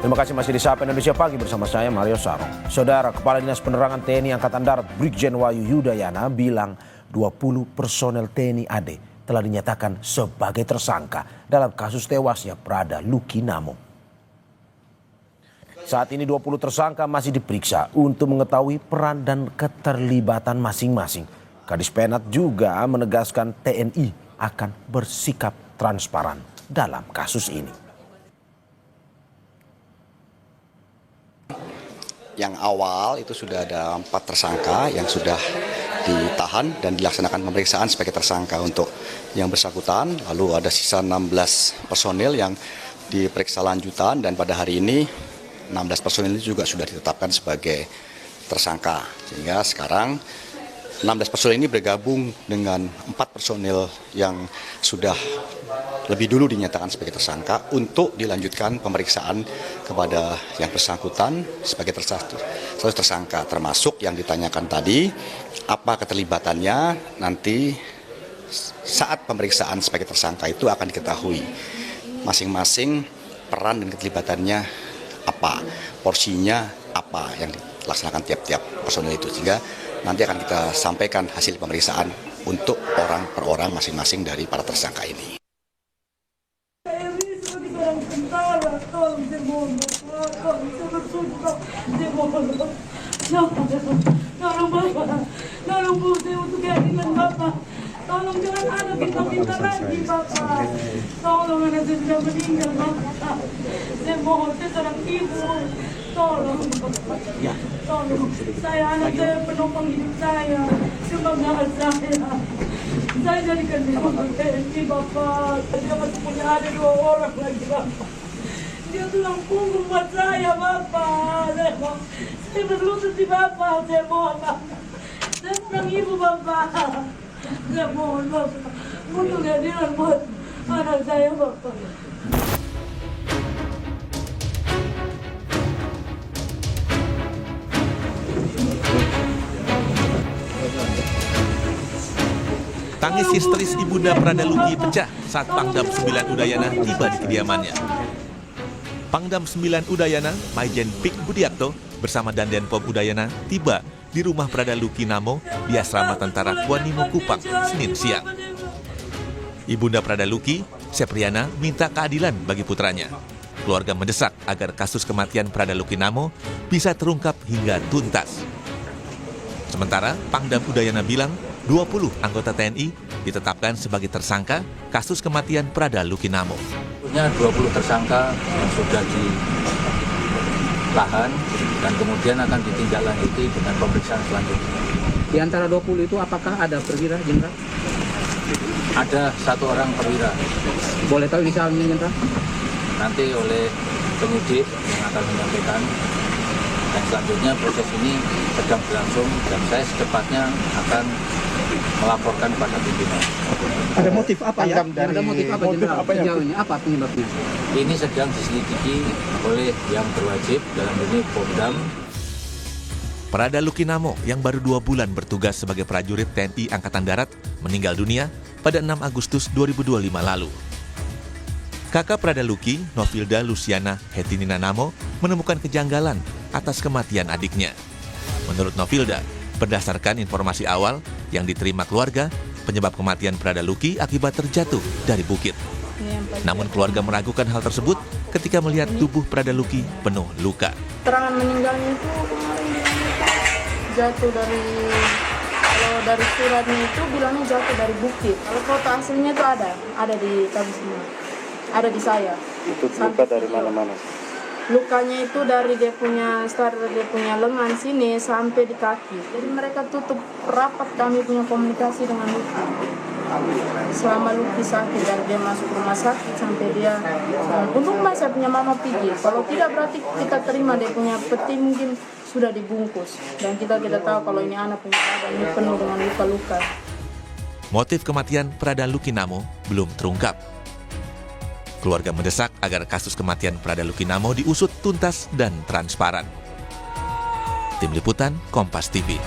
Terima kasih masih di Sapa Indonesia Pagi bersama saya Mario Sarong. Saudara, Kepala Dinas Penerangan TNI Angkatan Darat Brigjen Wahyu Yudayana bilang 20 personel TNI AD telah dinyatakan sebagai tersangka dalam kasus tewasnya Prada Luki Namo. Saat ini 20 tersangka masih diperiksa untuk mengetahui peran dan keterlibatan masing-masing. Kadis Penat juga menegaskan TNI akan bersikap transparan dalam kasus ini. Yang awal itu sudah ada 4 tersangka yang sudah ditahan dan dilaksanakan pemeriksaan sebagai tersangka untuk yang bersangkutan. Lalu ada sisa 16 personil yang diperiksa lanjutan dan pada hari ini 16 personil juga sudah ditetapkan sebagai tersangka. Sehingga sekarang 16 personil ini bergabung dengan 4 personil yang sudah lebih dulu dinyatakan sebagai tersangka untuk dilanjutkan pemeriksaan kepada yang bersangkutan sebagai tersangka, termasuk yang ditanyakan tadi apa keterlibatannya. Nanti saat pemeriksaan sebagai tersangka itu akan diketahui masing-masing peran dan keterlibatannya apa, porsinya apa yang dilaksanakan tiap-tiap personil itu, sehingga nanti akan kita sampaikan hasil pemeriksaan untuk orang per orang masing-masing dari para tersangka ini. Tolong jangan ada pinta-pinta lagi, Bapak. Tolong anak saya sudah meninggal, Bapak. Saya mohon, saya seorang ibu. Tolong, Bapak. Tolong, saya anak saya penopang hidup saya. Kebanggaan saya. Saya jadikan dia TNI, Bapak. Dia masih punya ada 2 orang lagi, Bapak. Dia tulang punggung buat saya, Bapak. Saya berlutut di Bapak. Saya mohon, Bapak. Saya seorang ibu, Bapak. Saya mohon, Bapak. Butuh keadilan buat anak saya, Bapak. Tangis histeris Ibunda Prada Luki pecah saat Pangdam 9 Udayana tiba di kediamannya. Pangdam 9 Udayana, Maijen Pik Budiakto bersama Dandenpom Udayana tiba di rumah Prada Luki Namo di asrama tentara Kuanimo Kupang, Senin siang. Ibunda Prada Luki, Sepriana, minta keadilan bagi putranya. Keluarga mendesak agar kasus kematian Prada Luki Namo bisa terungkap hingga tuntas. Sementara Pangdam Udayana bilang 20 anggota TNI ditetapkan sebagai tersangka kasus kematian Prada Luki Namo. Punya 20 tersangka yang sudah ditahan dan kemudian akan ditindaklanjuti dengan pemeriksaan selanjutnya. Di antara 20 itu apakah ada perwira, Jenderal? Ada 1 orang perwira. Boleh tahu inisialnya, Jenderal? Nanti oleh penyidik yang akan menyampaikan. Dan selanjutnya proses ini sedang berlangsung dan saya secepatnya akan melaporkan pada pimpinan. Ada motif apa ya? Ada motif apa, Jenderal? Sejauh ini apa penyebabnya? Ini sedang diselidiki oleh yang berwajib dalam ini Pangdam. Prada Luki Namo yang baru 2 bulan bertugas sebagai prajurit TNI Angkatan Darat meninggal dunia pada 6 Agustus 2025 lalu. Kakak Prada Luki, Novilda Luciana Hetinina Namo, menemukan kejanggalan atas kematian adiknya. Menurut Novilda, berdasarkan informasi awal yang diterima keluarga, penyebab kematian Prada Luki akibat terjatuh dari bukit. Namun keluarga meragukan hal tersebut ketika melihat tubuh Prada Luki penuh luka. Keterangan meninggalnya itu kemarin jatuh kalau dari suratnya itu bilangnya jatuh dari bukit. Kalau foto aslinya itu ada di tabisnya, ada di saya. Itu luka dari mana-mana? Lukanya itu dari dia punya lengan sini sampai di kaki. Jadi mereka tutup rapat kami punya komunikasi dengan Luki. Selama Luki sakit dan dia masuk rumah sakit sampai dia untuk saya punya mama pergi. Kalau tidak berarti kita terima dia punya peti mungkin sudah dibungkus dan kita tahu kalau ini anak punya badan ini penuh dengan luka-luka. Motif kematian Prada Luki Namo belum terungkap. Keluarga mendesak agar kasus kematian Prada Luki Namo diusut tuntas dan transparan. Tim Liputan, Kompas TV.